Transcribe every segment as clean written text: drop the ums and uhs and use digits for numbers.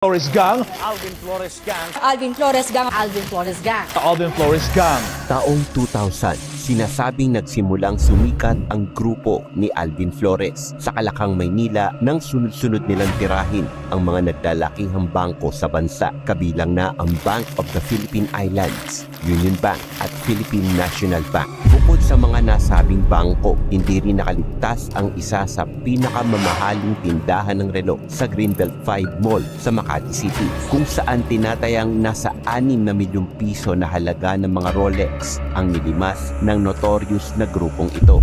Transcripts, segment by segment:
Flores Gang, Alvin Flores Gang, Alvin Flores Gang, Alvin Flores Gang. Alvin Flores Gang. Taong 2000, sinasabing nagsimulang sumikat ang grupo ni Alvin Flores sa Kalakang, Maynila nang sunod-sunod nilang tirahin ang mga naglalakihang bangko sa bansa, kabilang na ang Bank of the Philippine Islands, Union Bank at Philippine National Bank. Bukod sa mga nasabing bangko, hindi rin nakaligtas ang isa sa pinakamamahaling tindahan ng relo sa Greenbelt 5 Mall sa Makati City, kung saan tinatayang nasa 6 na milyong piso na halaga ng mga Rolex ang nilimas ng notorious na grupong ito.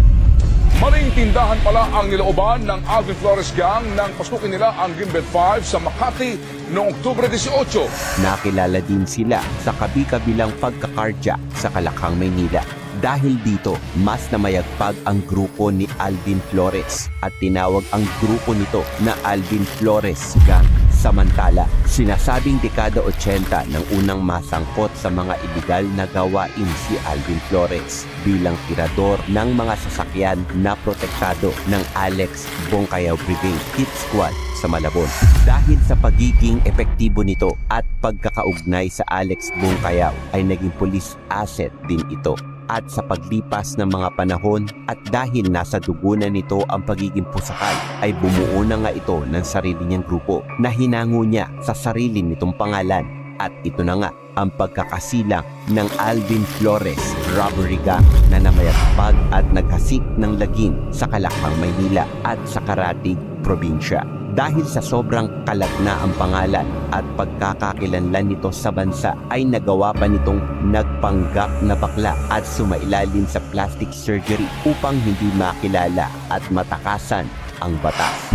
Maling tindahan pala ang nilooban ng Alvin Flores Gang nang pasukin nila ang Greenbelt 5 sa Makati noong Oktubre 18. Nakilala din sila sa kabi-kabilang pagkakardiak sa Kalakang, Maynila. Dahil dito, mas namayagpag ang grupo ni Alvin Flores at tinawag ang grupo nito na Alvin Flores Gang. Samantala, sinasabing dekada 80 nang unang masangkot sa mga iligal na gawain si Alvin Flores bilang tirador ng mga sasakyan na protektado ng Alex Bongcayaw Brigade Hit Squad sa Malabon. Dahil sa pagiging epektibo nito at pagkakaugnay sa Alex Bongcayaw ay naging police asset din ito. At sa paglipas ng mga panahon at dahil nasa dugo na nito ang pagiging pusakal, ay bumuo na nga ito ng sarili niyang grupo na hinango niya sa sarili nitong pangalan. At ito na nga ang pagkakasilang ng Alvin Flores Robbery Gang na namayagpag at naghasik ng lagim sa Kalakang, Maynila at sa Karatig Probinsya. Dahil sa sobrang kalat na ang pangalan at pagkakakilanlan nito sa bansa, ay nagawa pa nitong nagpanggap na bakla at sumailalim sa plastic surgery upang hindi makilala at matakasan ang batas.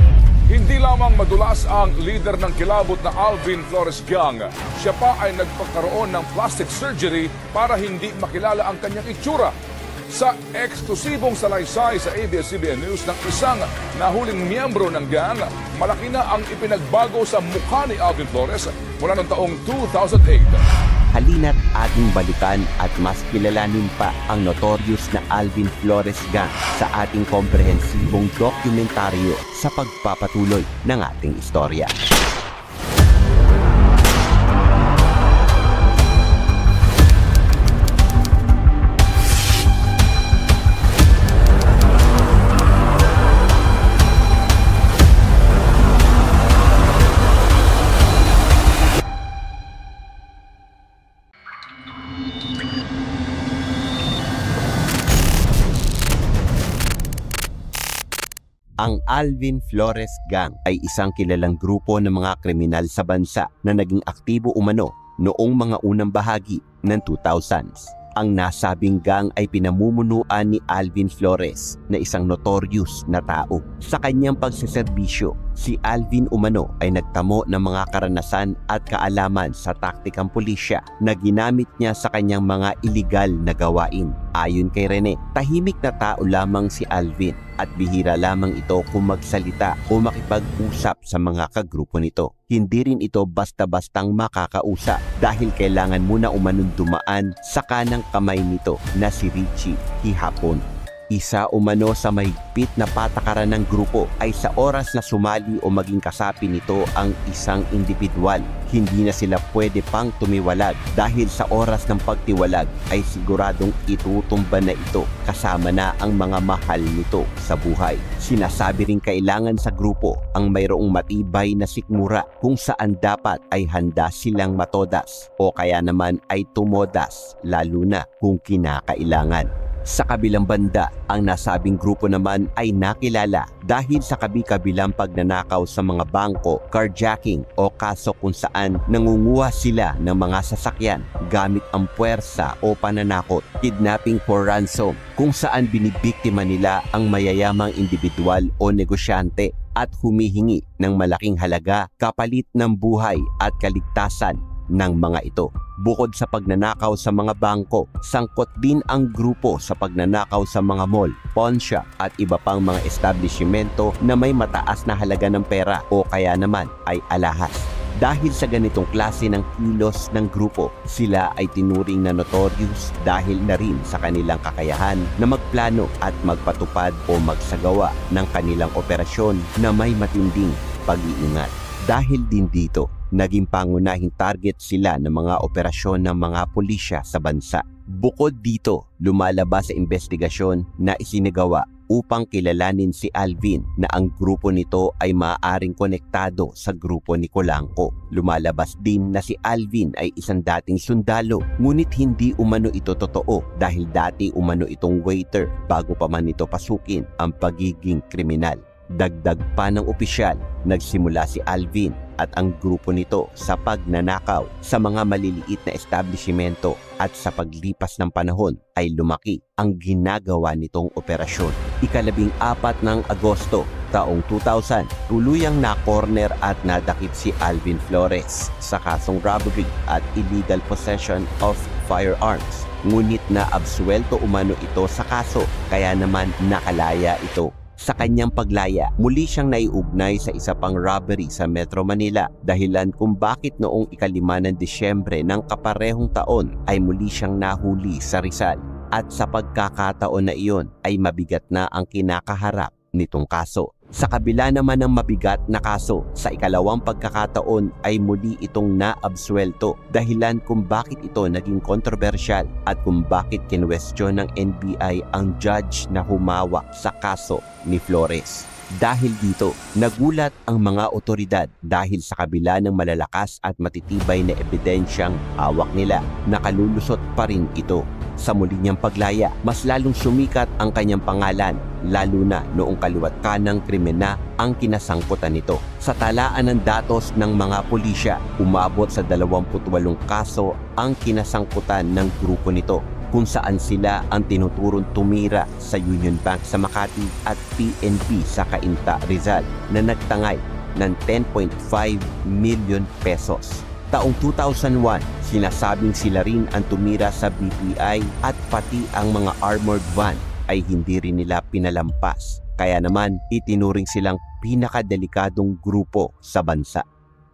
Hindi lamang madulas ang leader ng kilabot na Alvin Flores Gang, siya pa ay nagpagkaroon ng plastic surgery para hindi makilala ang kanyang itsura. Sa eksklusibong salaysay sa ABS-CBN News ng isang nahuling miyembro ng gang, malaki na ang ipinagbago sa mukha ni Alvin Flores mula noong taong 2008. Halina't ating balikan at mas kilalanin pa ang notorious na Alvin Flores Gang sa ating komprehensibong dokumentaryo sa pagpapatuloy ng ating istorya. Ang Alvin Flores Gang ay isang kilalang grupo ng mga kriminal sa bansa na naging aktibo umano noong mga unang bahagi ng 2000s. Ang nasabing gang ay pinamumunuan ni Alvin Flores na isang notorious na tao. Sa kanyang pagseserbisyo, si Alvin umano ay nagtamo ng mga karanasan at kaalaman sa taktikang pulisya na ginamit niya sa kanyang mga iligal na gawain. Ayon kay Rene, tahimik na tao lamang si Alvin at bihira lamang ito kung magsalita o makipag-usap sa mga kagrupo nito. Hindi rin ito basta-bastang makakausap dahil kailangan muna umanong dumaan sa kanang kamay nito na si Richie Hihapon. Isa umano sa mahigpit na patakaran ng grupo ay sa oras na sumali o maging kasapi nito ang isang individual, hindi na sila pwede pang tumiwalag dahil sa oras ng pagtiwalag ay siguradong itutumba na ito kasama na ang mga mahal nito sa buhay. Sinasabi rin kailangan sa grupo ang mayroong matibay na sikmura kung saan dapat ay handa silang matodas o kaya naman ay tumodas lalo na kung kinakailangan. Sa kabilang banda, ang nasabing grupo naman ay nakilala dahil sa kabi-kabilang pagnanakaw sa mga bangko, carjacking o kaso kung saan nangunguha sila ng mga sasakyan gamit ang puwersa o pananakot, kidnapping for ransom kung saan binibiktima nila ang mayayamang individual o negosyante at humihingi ng malaking halaga kapalit ng buhay at kaligtasan ng mga ito. Bukod sa pagnanakaw sa mga bangko, sangkot din ang grupo sa pagnanakaw sa mga mall, pawn shop at iba pang mga establishmento na may mataas na halaga ng pera o kaya naman ay alahas. Dahil sa ganitong klase ng kilos ng grupo, sila ay tinuring na notorious dahil na rin sa kanilang kakayahan na magplano at magpatupad o magsagawa ng kanilang operasyon na may matinding pag-iingat. Dahil din dito, naging pangunahing target sila ng mga operasyon ng mga pulisya sa bansa. Bukod dito, lumalabas sa investigasyon na isinagawa upang kilalanin si Alvin na ang grupo nito ay maaaring konektado sa grupo ni Colanco. Lumalabas din na si Alvin ay isang dating sundalo, ngunit hindi umano ito totoo dahil dati umano itong waiter bago pa man ito pasukin ang pagiging kriminal. Dagdag pa ng opisyal, nagsimula si Alvin at ang grupo nito sa pagnanakaw sa mga maliliit na establishmento at sa paglipas ng panahon ay lumaki ang ginagawa nitong operasyon. Ika-14 ng Agosto taong 2000, tuluyang na-corner at nadakip si Alvin Flores sa kasong robbery at illegal possession of firearms. Ngunit na-absuelto umano ito sa kaso kaya naman nakalaya ito. Sa kanyang paglaya, muli siyang naiugnay sa isa pang robbery sa Metro Manila, dahilan kung bakit noong ika-5 ng Disyembre ng kaparehong taon ay muli siyang nahuli sa Rizal. At sa pagkakataon na iyon ay mabigat na ang kinakaharap nitong kaso. Sa kabila naman ng mabigat na kaso, sa ikalawang pagkakataon ay muli itong naabsuelto, dahilan kung bakit ito naging kontrobersyal at kung bakit kinwestiyon ng NBI ang judge na humawak sa kaso ni Flores. Dahil dito, nagulat ang mga otoridad dahil sa kabila ng malalakas at matitibay na ebidensyang hawak nila, nakalulusot pa rin ito. Sa muli niyang paglaya, mas lalong sumikat ang kanyang pangalan, lalo na noong kaliwat kanang krimen na ang kinasangkutan nito. Sa talaan ng datos ng mga pulisya, umabot sa 28 kaso ang kinasangkutan ng grupo nito, kung saan sila ang tinuturong tumira sa Union Bank sa Makati at PNP sa Cainta, Rizal na nagtangay ng 10.5 million pesos. Taong 2001, sinasabing sila rin ang tumira sa BPI at pati ang mga armored van ay hindi rin nila pinalampas. Kaya naman itinuring silang pinakadelikadong grupo sa bansa.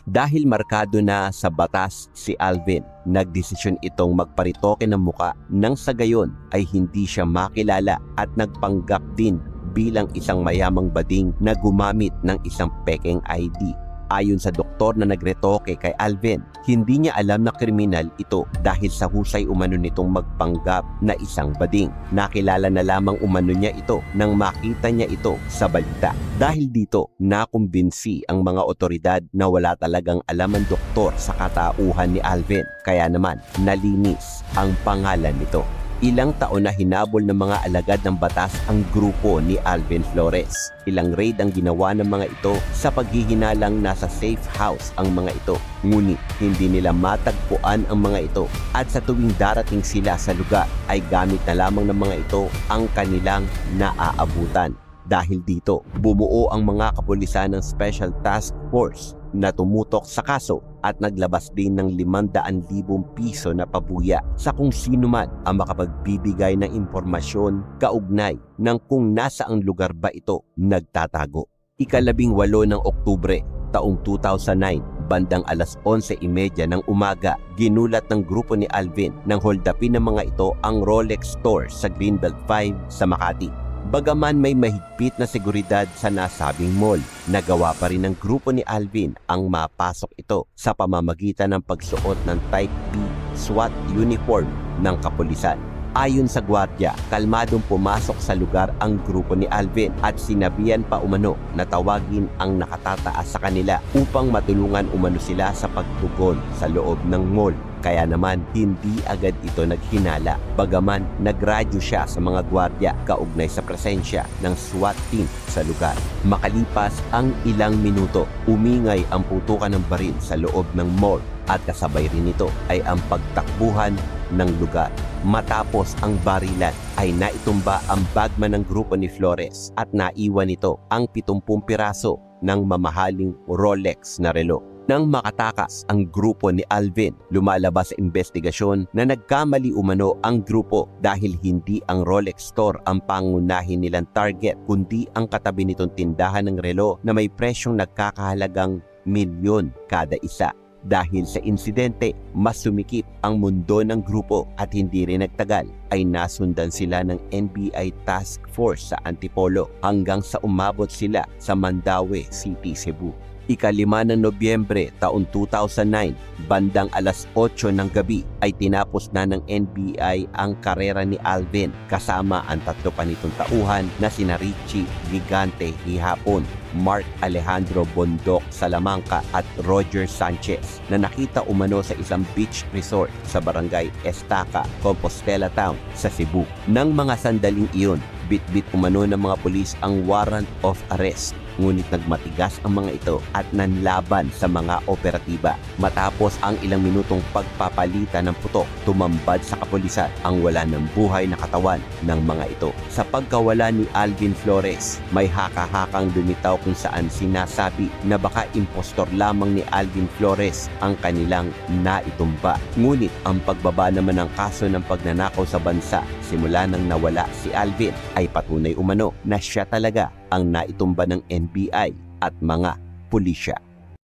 Dahil markado na sa batas si Alvin, nagdesisyon itong magparitoke ng muka nang sa gayon ay hindi siya makilala at nagpanggap din bilang isang mayamang bading na gumamit ng isang pekeng ID. Ayon sa doktor na nagretoke kay Alvin, hindi niya alam na kriminal ito dahil sa husay umano nitong magpanggap na isang bading. Nakilala na lamang umano niya ito nang makita niya ito sa balita. Dahil dito, nakumbinsi ang mga otoridad na wala talagang alam ang doktor sa katauhan ni Alvin. Kaya naman, nalinis ang pangalan nito. Ilang taon na hinabol ng mga alagad ng batas ang grupo ni Alvin Flores. Ilang raid ang ginawa ng mga ito sa paghihinalang nasa safe house ang mga ito. Ngunit hindi nila matagpuan ang mga ito at sa tuwing darating sila sa lugar ay gamit na lamang ng mga ito ang kanilang naaabutan. Dahil dito, bumuo ang mga kapulisan ng Special Task Force na tumutok sa kaso at naglabas din ng 500,000 piso na pabuya sa kung sino man ang makapagbibigay ng impormasyon kaugnay ng kung nasaang lugar ba ito nagtatago. Ika-18 ng Oktubre taong 2009, bandang 11:30 ng umaga, ginulat ng grupo ni Alvin nang holdupin ng mga ito ang Rolex store sa Greenbelt 5 sa Makati. Bagaman may mahigpit na seguridad sa nasabing mall, nagawa pa rin ng grupo ni Alvin ang mapasok ito sa pamamagitan ng pagsuot ng Type B SWAT uniform ng kapulisan. Ayon sa gwardiya, kalmadong pumasok sa lugar ang grupo ni Alvin at sinabihan pa umano na tawagin ang nakatataas sa kanila upang matulungan umano sila sa pagtugon sa loob ng mall. Kaya naman hindi agad ito naghinala, bagaman nagradyo siya sa mga gwardiya kaugnay sa presensya ng SWAT team sa lugar. Makalipas ang ilang minuto, umingay ang putukan ng baril sa loob ng mall at kasabay rin nito ay ang pagtakbuhan ng lugar. Matapos ang barilan ay naitumba ang bagman ng grupo ni Flores at naiwan nito ang 70 piraso ng mamahaling Rolex na relo. Nang makatakas ang grupo ni Alvin, lumalabas sa investigasyon na nagkamali umano ang grupo dahil hindi ang Rolex store ang pangunahin nilang target, kundi ang katabi nitong tindahan ng relo na may presyong nagkakahalagang milyon kada isa. Dahil sa insidente, mas sumikip ang mundo ng grupo at hindi rin nagtagal ay nasundan sila ng NBI Task Force sa Antipolo hanggang sa umabot sila sa Mandaue City, Cebu. Ika-5 ng Nobyembre taon 2009, bandang alas 8 ng gabi ay tinapos na ng NBI ang karera ni Alvin kasama ang 3 pa nitong tauhan na sina Richie Gigante Hihapon, Mark Alejandro Bondok Salamanca at Roger Sanchez na nakita umano sa isang beach resort sa barangay Estaca, Compostela Town sa Cebu. Nang mga sandaling iyon, bit-bit umano ng mga pulis ang warrant of arrest. Ngunit nagmatigas ang mga ito at nanlaban sa mga operatiba. Matapos ang ilang minutong pagpapalitan ng putok, tumambad sa kapulisan ang wala ng buhay na katawan ng mga ito. Sa pagkawala ni Alvin Flores, may haka-hakang lumitaw kung saan sinasabi na baka impostor lamang ni Alvin Flores ang kanilang naitumba. Ngunit ang pagbaba naman ng kaso ng pagnanakaw sa bansa simula nang nawala si Alvin ay patunay umano na siya talaga ang naitumba ng NBI at mga pulisya.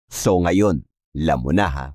So ngayon, alam mo na ha?